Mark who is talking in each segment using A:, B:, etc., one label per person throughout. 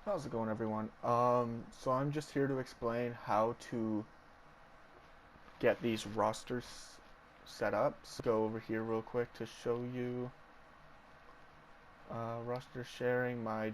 A: How's it going, everyone? So I'm just here to explain how to get these rosters set up. So go over here real quick to show you roster sharing, my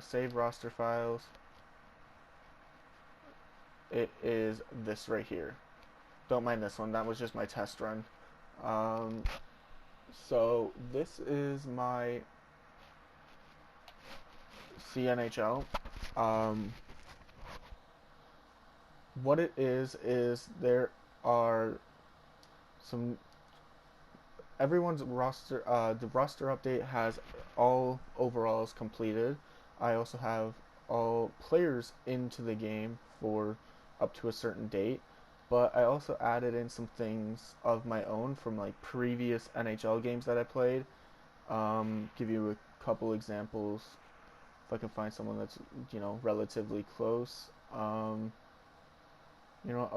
A: save roster files. It is this right here. Don't mind this one. That was just my test run. Um, so this is my CNHL. Um, what it is there are some everyone's roster. The roster update has all overalls completed. I also have all players into the game for up to a certain date, but I also added in some things of my own from like previous NHL games that I played. Give you a couple examples if I can find someone that's relatively close. I'll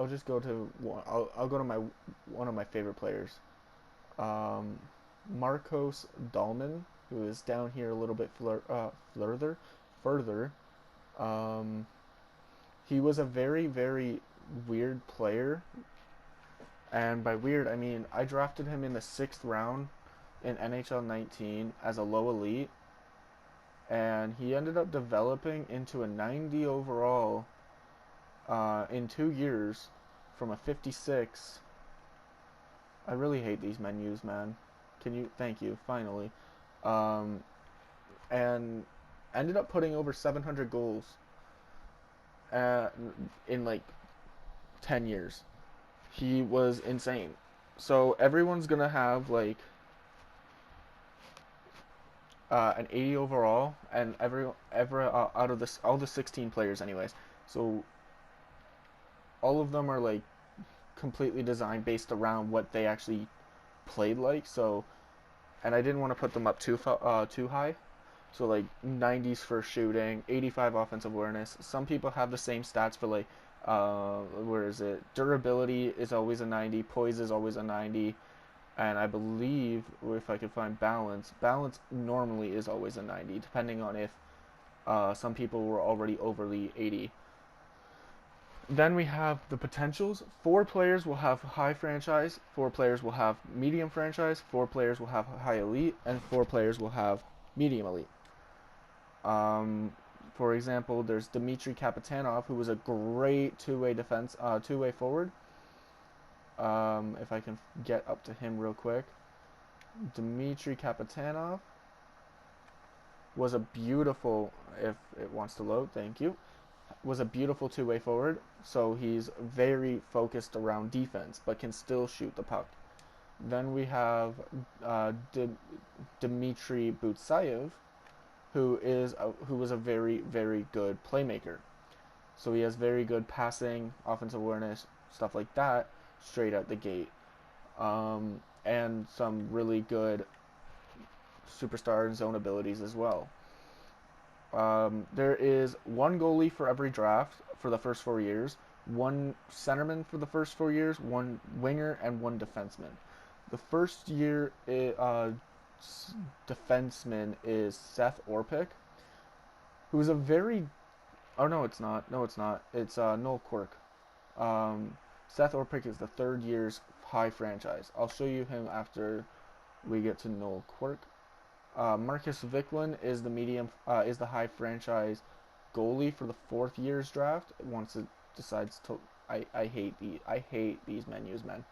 A: just go to one. I'll go to my one of my favorite players, um, Marcos Dahlman, who is down here a little bit further. Um, he was a very, very weird player, and by weird I mean I drafted him in the 6th round in NHL 19 as a low elite, and he ended up developing into a 90 overall in 2 years from a 56. I really hate these menus, man. Can you? Thank you. Finally, um, and ended up putting over 700 goals uh, in like 10 years. He was insane. So everyone's gonna have like an 80 overall, and every out of this all the 16 players, anyways. So all of them are like completely designed based around what they actually played like. So, and I didn't want to put them up too high. So like 90s for shooting, 85 offensive awareness. Some people have the same stats for like where is it? Durability is always a 90, poise is always a 90, and I believe if I could find balance normally is always a 90, depending on if some people were already over the 80. Then we have the potentials. 4 players will have high franchise, 4 players will have medium franchise, 4 players will have high elite, and 4 players will have medium elite. Um, for example, there's Dmitry Kapitanov, who was a great two-way forward. If I can get up to him real quick, Dmitry Kapitanov was a beautiful. If it wants to load, thank you. Was a beautiful two-way forward. So he's very focused around defense, but can still shoot the puck. Then we have Dmitry Butsayev, who was a very, very good playmaker. So he has very good passing, offensive awareness, stuff like that, straight out the gate, and some really good superstar and zone abilities as well. There is one goalie for every draft for the first 4 years, one centerman for the first 4 years, one winger, and one defenseman. The first year defenseman is Seth Orpik, who is a very. Oh no, it's not. No, it's not. It's Noel Quirk. Seth Orpik is the 3rd year's high franchise. I'll show you him after we get to Noel Quirk. Marcus Viklin is the high franchise goalie for the 4th year's draft. Once it decides to, I hate these menus, man.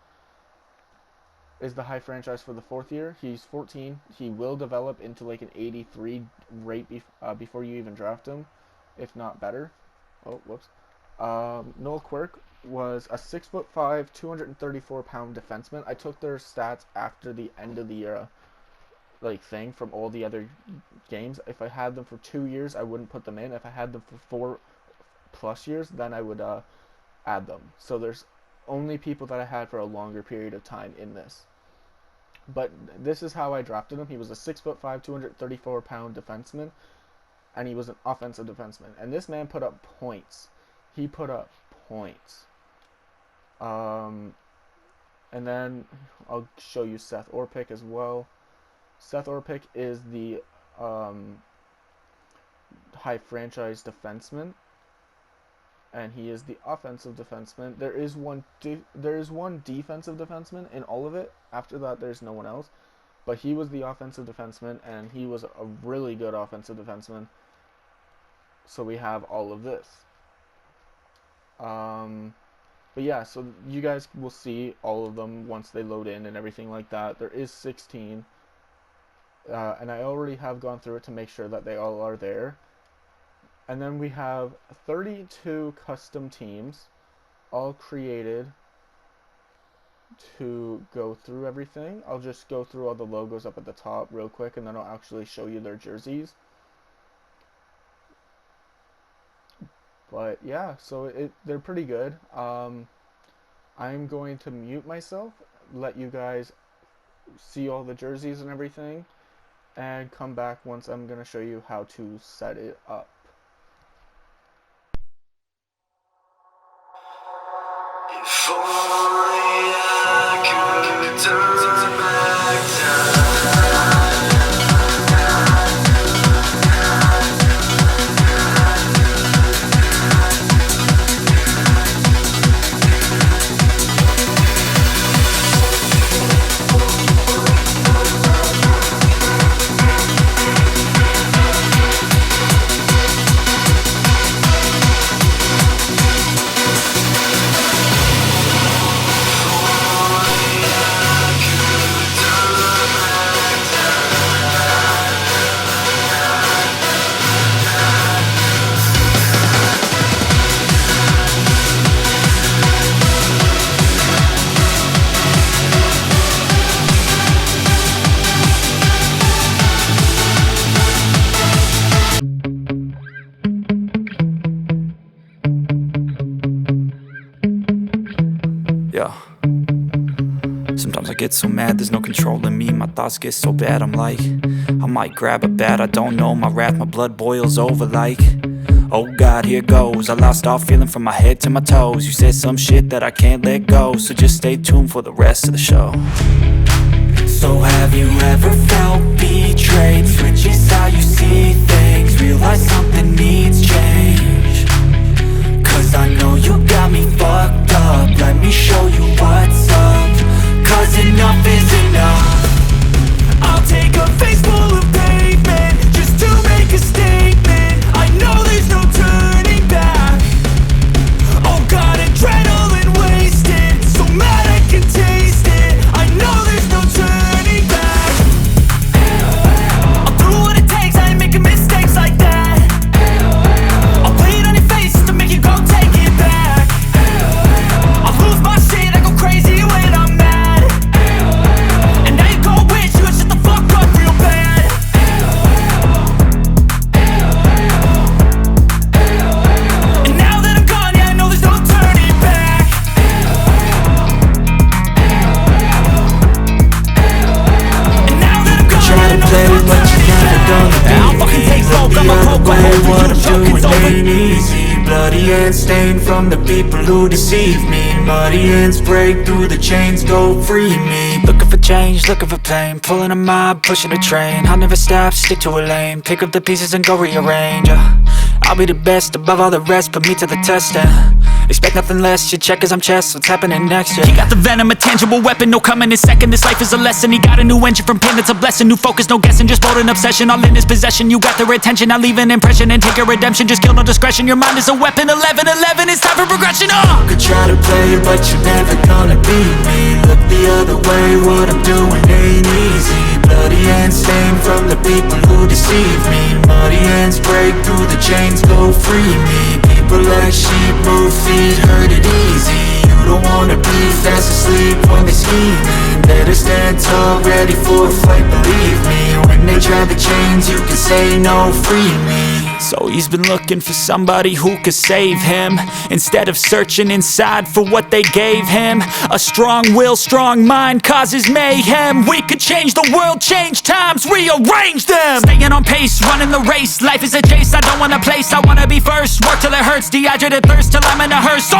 A: Is the high franchise for the 4th year. He's 14. He will develop into like an 83 before you even draft him, if not better. Oh, whoops. Noel Quirk was a 6'5", 234-pound defenseman. I took their stats after the end of the year thing from all the other games. If I had them for 2 years, I wouldn't put them in. If I had them for 4+ years, then I would add them. So there's only people that I had for a longer period of time in this. But this is how I drafted him. He was a 6'5", 234-pound defenseman, and he was an offensive defenseman. And this man put up points. He put up points. And then I'll show you Seth Orpik as well. Seth Orpik is the high franchise defenseman, and he is the offensive defenseman. There is one defensive defenseman in all of it. After that, there's no one else. But he was the offensive defenseman, and he was a really good offensive defenseman. So we have all of this. But yeah, so you guys will see all of them once they load in and everything like that. There is 16. And I already have gone through it to make sure that they all are there. And then we have 32 custom teams, all created to go through everything. I'll just go through all the logos up at the top real quick, and then I'll actually show you their jerseys. But yeah, so they're pretty good. I'm going to mute myself, let you guys see all the jerseys and everything, and come back once I'm going to show you how to set it up.
B: If only I could turn back time.
C: Sometimes I get so mad, there's no controlling me. My thoughts get so bad, I'm like, I might grab a bat, I don't know. My wrath, my blood boils over like, oh God, here goes. I lost all feeling from my head to my toes. You said some shit that I can't let go, so just stay tuned for the rest of the show. So have you ever felt betrayed? Switches how you see things, realize something needs change. Cause I know you got me fucked up, let me show you what's up. Cause enough is enough. I'll take a face full of pavement just to make a statement. I know there's no turning back. Oh God, adrenaline wasted, so mad I can taste it. I know there's no turning back. I'll do what it takes, I ain't making mistakes like that. I'll play it on your face just to make you go take it back. I'll lose my shit, I go crazy when I'm mad. And now you go wish you would shut the fuck up real bad. And now that I'm gone, yeah, I know there's no turning back. And now that I'm gone,
B: Try to play but you never gonna be
C: I'll fucking take smoke, I'm a poke a hole
B: what I'm
C: through you,
B: doing
C: joke, it's
B: ain't easy. Bloody and stained from the people who deceive me. Muddy hands break through the chains, go free me.
C: Looking for change, looking for pain, pulling a mob, pushing a train. I'll never stop, stick to a lane, pick up the pieces and go rearrange. I'll be the best above all the rest, put me to the test and expect nothing less. You check as I'm chess, what's happening next? Yeah. He got the venom, a tangible weapon, no coming in second. This life is a lesson. He got a new engine from pain, that's a blessing. New focus, no guessing, just bold and obsession. All in his possession, you got their attention. I'll leave an impression and take a redemption. Just kill no discretion. Your mind is a weapon. 11-11, it's time for progression.
B: Could try to play but you're never gonna beat me. Look the other way, what I'm doing ain't easy. Bloody and stained from the people who deceive me. Muddy hands break through the chains, go free me. People like sheep move feet, hurt it easy. You don't wanna be fast asleep when they're scheming. Better stand tall, ready for a fight, believe me. When they try the chains, you can say no, free me.
C: So he's been looking for somebody who could save him, instead of searching inside for what they gave him. A strong will, strong mind causes mayhem. We could change the world, change times, rearrange them. Staying on pace, running the race. Life is a chase, I don't want a place, I wanna be first. Work till it hurts, dehydrated thirst till I'm in a hearse.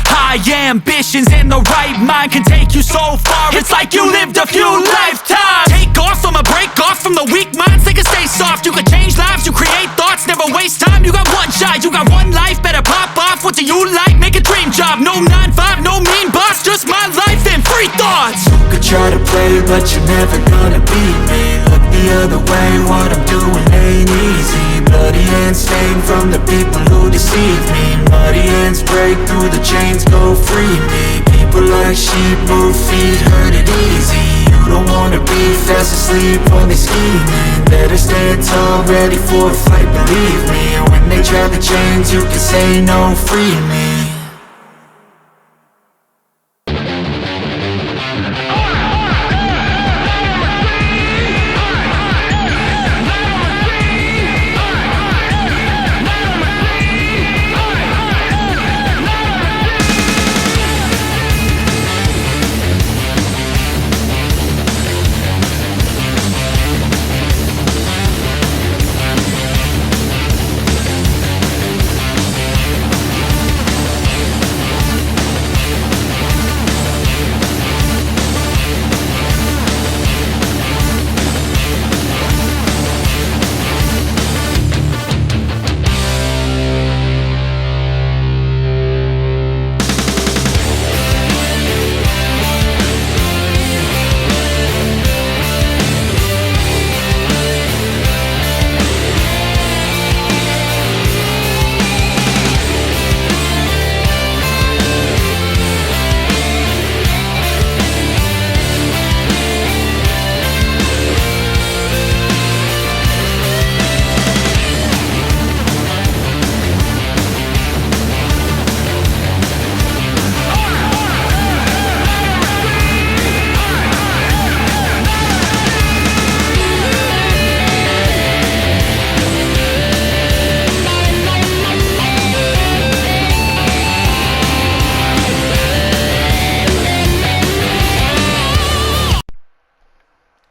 C: High ambitions and the right mind can take you so far. It's like you lived a few lifetimes. Take off from a break off from the weak minds. They can stay soft. You can change lives, you create thoughts, never waste time. You got one shot, you got one life. Better pop off. What do you like? Make a dream job. No 9-5, no mean boss. Just my life and free thoughts.
B: You could try to play, but you're never gonna beat me. Look the other way, what I'm doing ain't easy. Bloody hands stained from the people who deceive me. Muddy hands break through the chains, go free me. People like sheep move feet, hurt it easy. You don't wanna be fast asleep when they scheming. Better stand tall, ready for a fight, believe me. And when they try the chains, you can say no, free me.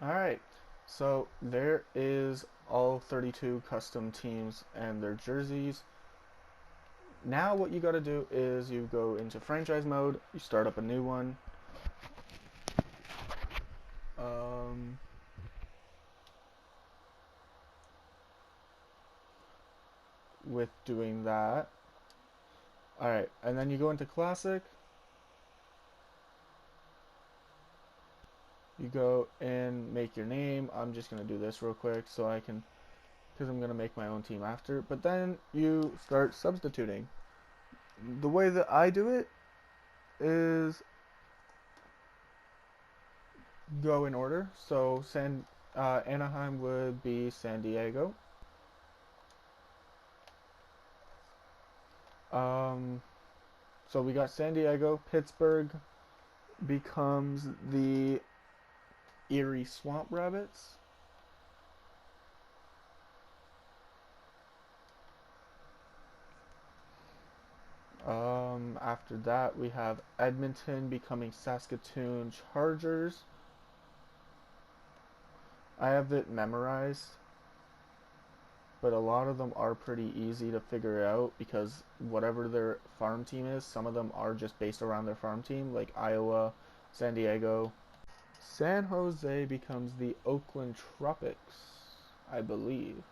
A: Alright, so there is all 32 custom teams and their jerseys. Now what you gotta do is you go into franchise mode, you start up a new one. With doing that. Alright, and then you go into classic. You go and make your name. I'm just going to do this real quick so I can, because I'm going to make my own team after. But then you start substituting. The way that I do it is go in order. So Anaheim would be San Diego. So we got San Diego. Pittsburgh becomes the Erie Swamp Rabbits. After that, we have Edmonton becoming Saskatoon Chargers. I have it memorized, but a lot of them are pretty easy to figure out because whatever their farm team is, some of them are just based around their farm team, like Iowa, San Diego. San Jose becomes the Oakland Tropics, I believe.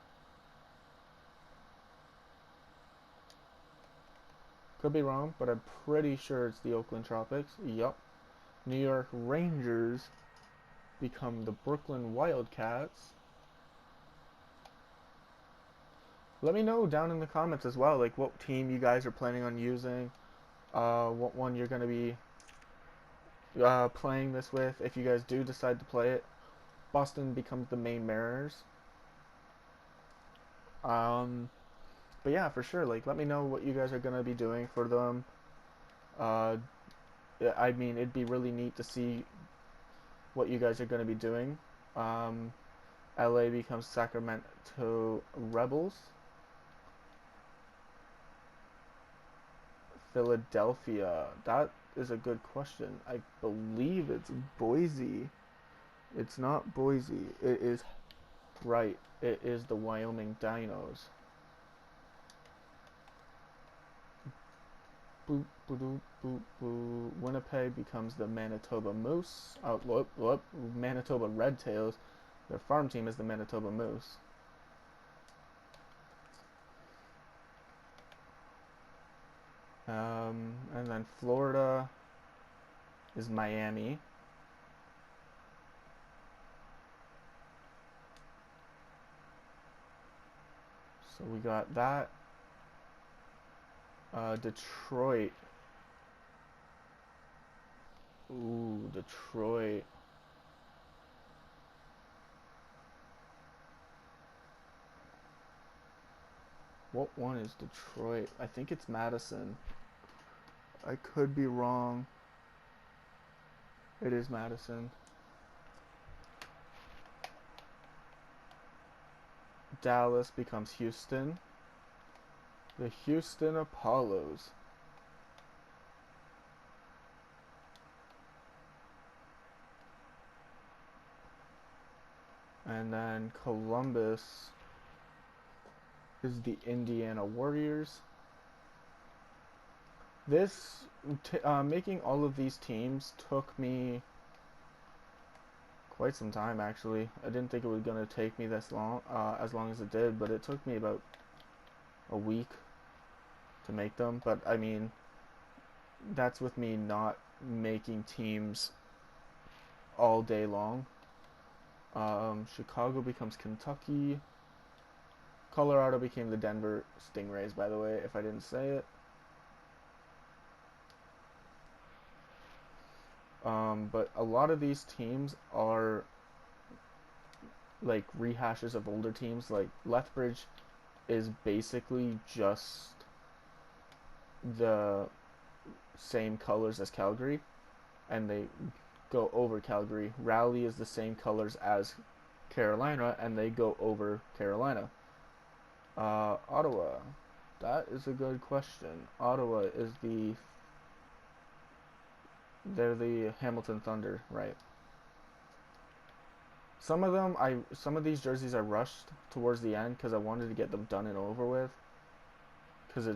A: Could be wrong, but I'm pretty sure it's the Oakland Tropics. Yup. New York Rangers become the Brooklyn Wildcats. Let me know down in the comments as well, like what team you guys are planning on using, what one you're going to be playing this with. If you guys do decide to play it, Boston becomes the Maine Mariners. But yeah, for sure, like let me know what you guys are going to be doing for them. I mean, it'd be really neat to see what you guys are going to be doing. LA becomes Sacramento Rebels. Philadelphia, that is a good question. I believe it's Boise. It's not Boise. It is right. It is the Wyoming Dinos. Boop, boop, boop, boop. Winnipeg becomes the Manitoba Moose. Oh, Manitoba Red Tails. Their farm team is the Manitoba Moose. And then Florida is Miami. So we got that. Detroit. Ooh, Detroit. What one is Detroit? I think it's Madison. I could be wrong. It is Madison. Dallas becomes Houston. The Houston Apollos. And then Columbus is the Indiana Warriors. This making all of these teams took me quite some time, actually. I didn't think it was gonna take me this long, as long as it did, but it took me about a week to make them. But I mean, that's with me not making teams all day long. Chicago becomes Kentucky. Colorado became the Denver Stingrays, by the way, if I didn't say it. But a lot of these teams are like rehashes of older teams. Like Lethbridge is basically just the same colors as Calgary, and they go over Calgary. Raleigh is the same colors as Carolina, and they go over Carolina. Ottawa. That is a good question. Ottawa is they're the Hamilton Thunder, right? Some of these jerseys I rushed towards the end because I wanted to get them done and over with. Because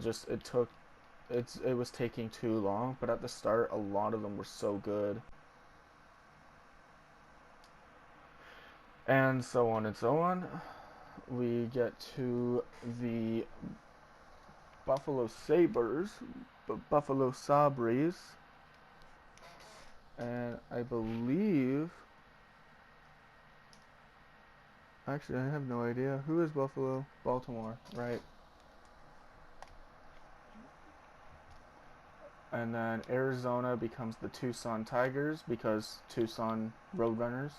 A: it was taking too long. But at the start, a lot of them were so good. And so on and so on. We get to the Buffalo Sabres, Buffalo Sabres, and I believe, actually I have no idea, who is Buffalo? Baltimore, right? And then Arizona becomes the Tucson Tigers because Tucson Roadrunners.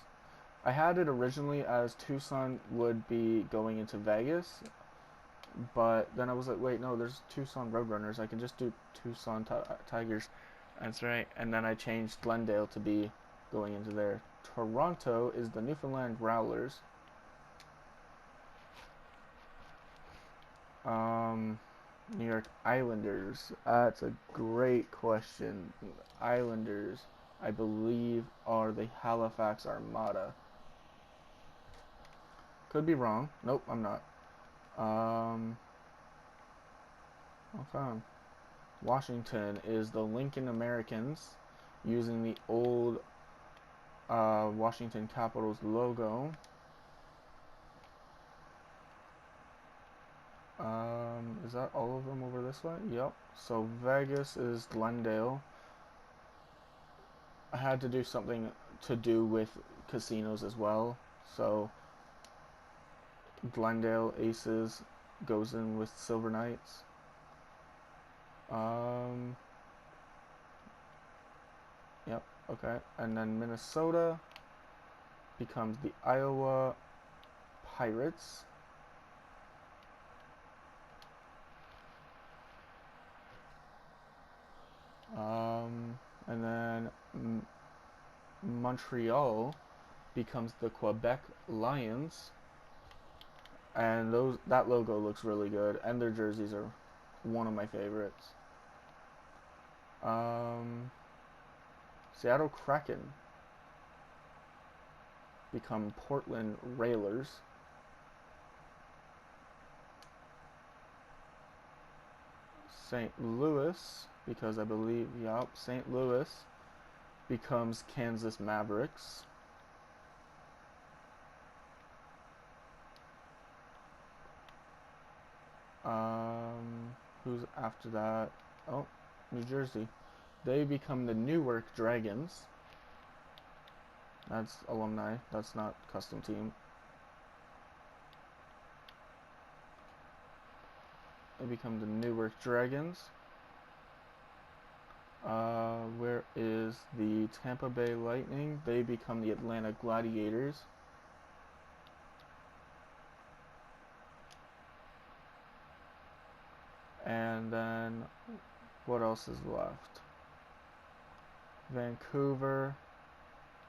A: I had it originally as Tucson would be going into Vegas, but then I was like, wait, no, there's Tucson Roadrunners. I can just do Tucson Tigers. That's right. And then I changed Glendale to be going into there. Toronto is the Newfoundland Growlers. New York Islanders. That's a great question. Islanders, I believe, are the Halifax Armada. Could be wrong. Nope, I'm not. Okay. Washington is the Lincoln Americans using the old Washington Capitals logo. Is that all of them over this way? Yep. So Vegas is Glendale. I had to do something to do with casinos as well. So Glendale Aces goes in with Silver Knights. Yep, okay. And then Minnesota becomes the Iowa Pirates. And then Montreal becomes the Quebec Lions. And that logo looks really good, and their jerseys are one of my favorites. Seattle Kraken become Portland Railers. St. Louis because I believe, yup, St. Louis becomes Kansas Mavericks. Who's after that? Oh, New Jersey. They become the Newark Dragons. That's alumni. That's not custom team. They become the Newark Dragons. Where is the Tampa Bay Lightning? They become the Atlanta Gladiators. And then, what else is left? Vancouver,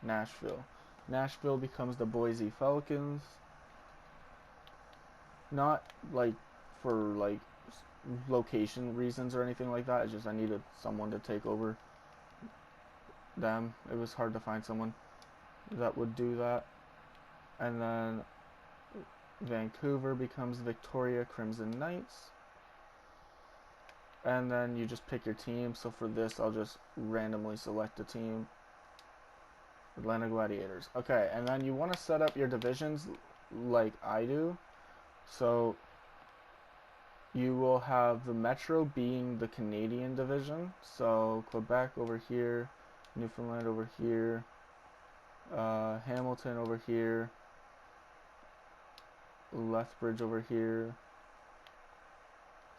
A: Nashville. Nashville becomes the Boise Falcons. Not like for like location reasons or anything like that. It's just I needed someone to take over them. It was hard to find someone that would do that. And then Vancouver becomes Victoria Crimson Knights. And then you just pick your team. So for this, I'll just randomly select a team. Atlanta Gladiators. Okay, and then you want to set up your divisions like I do. So you will have the Metro being the Canadian division. So Quebec over here, Newfoundland over here, Hamilton over here, Lethbridge over here,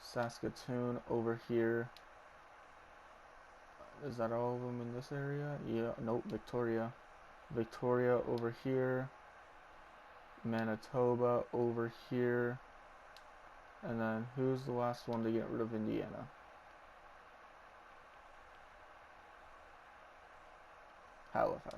A: Saskatoon over here. Is that all of them in this area? Yeah, nope, Victoria. Victoria over here, Manitoba over here, and then who's the last one to get rid of Indiana? Halifax.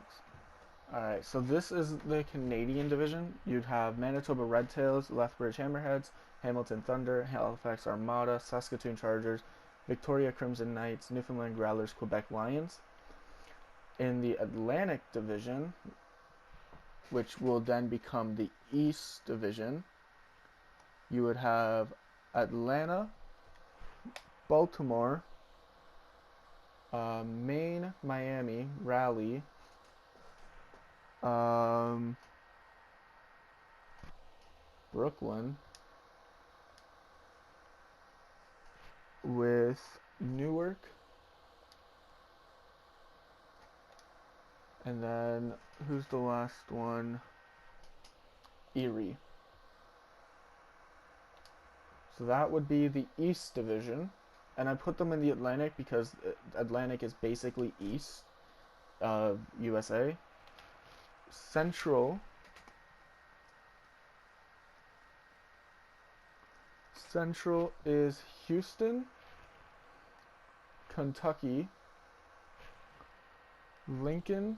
A: Alright, so this is the Canadian division. You'd have Manitoba Redtails, Lethbridge Hammerheads, Hamilton Thunder, Halifax Armada, Saskatoon Chargers, Victoria Crimson Knights, Newfoundland Growlers, Quebec Lions. In the Atlantic division, which will then become the East division, you would have Atlanta, Baltimore, Maine, Miami, Raleigh, Brooklyn, with Newark, and then who's the last one? Erie. So that would be the East Division, and I put them in the Atlantic because Atlantic is basically East of USA. Central is Houston, Kentucky, Lincoln,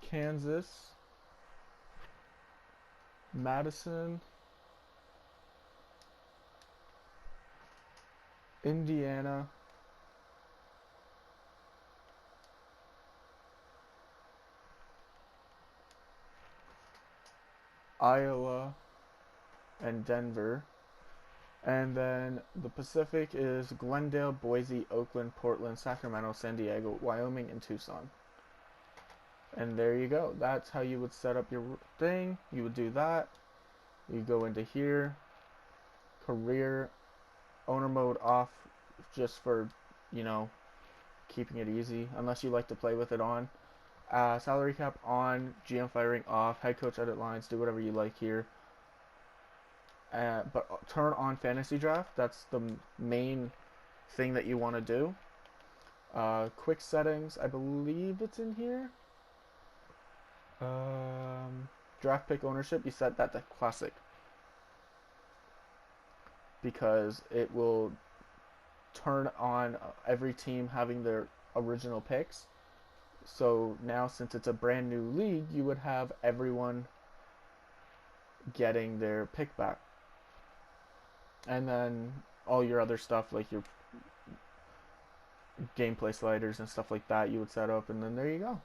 A: Kansas, Madison, Indiana, Iowa, and Denver. And then the Pacific is Glendale, Boise, Oakland, Portland, Sacramento, San Diego, Wyoming, and Tucson. And there you go. That's how you would set up your thing. You would do that. You go into here. Career. Owner mode off just for, you know, keeping it easy. Unless you like to play with it on. Salary cap on. GM firing off. Head coach edit lines. Do whatever you like here. But turn on fantasy draft. That's the main thing that you want to do. Quick settings. I believe it's in here. Draft pick ownership, you set that to classic because it will turn on every team having their original picks. So now, since it's a brand new league, you would have everyone getting their pick back, and then all your other stuff like your gameplay sliders and stuff like that you would set up, and then there you go.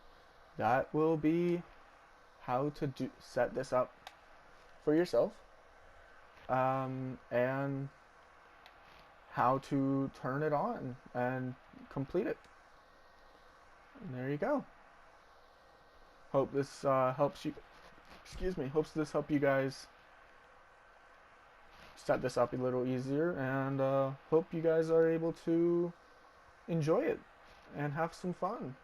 A: That will be how to set this up for yourself. and how to turn it on and complete it. And there you go. Hope this helps you. Excuse me. Hopes this help you guys set this up a little easier, and hope you guys are able to enjoy it and have some fun.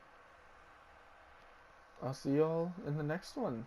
A: I'll see y'all in the next one.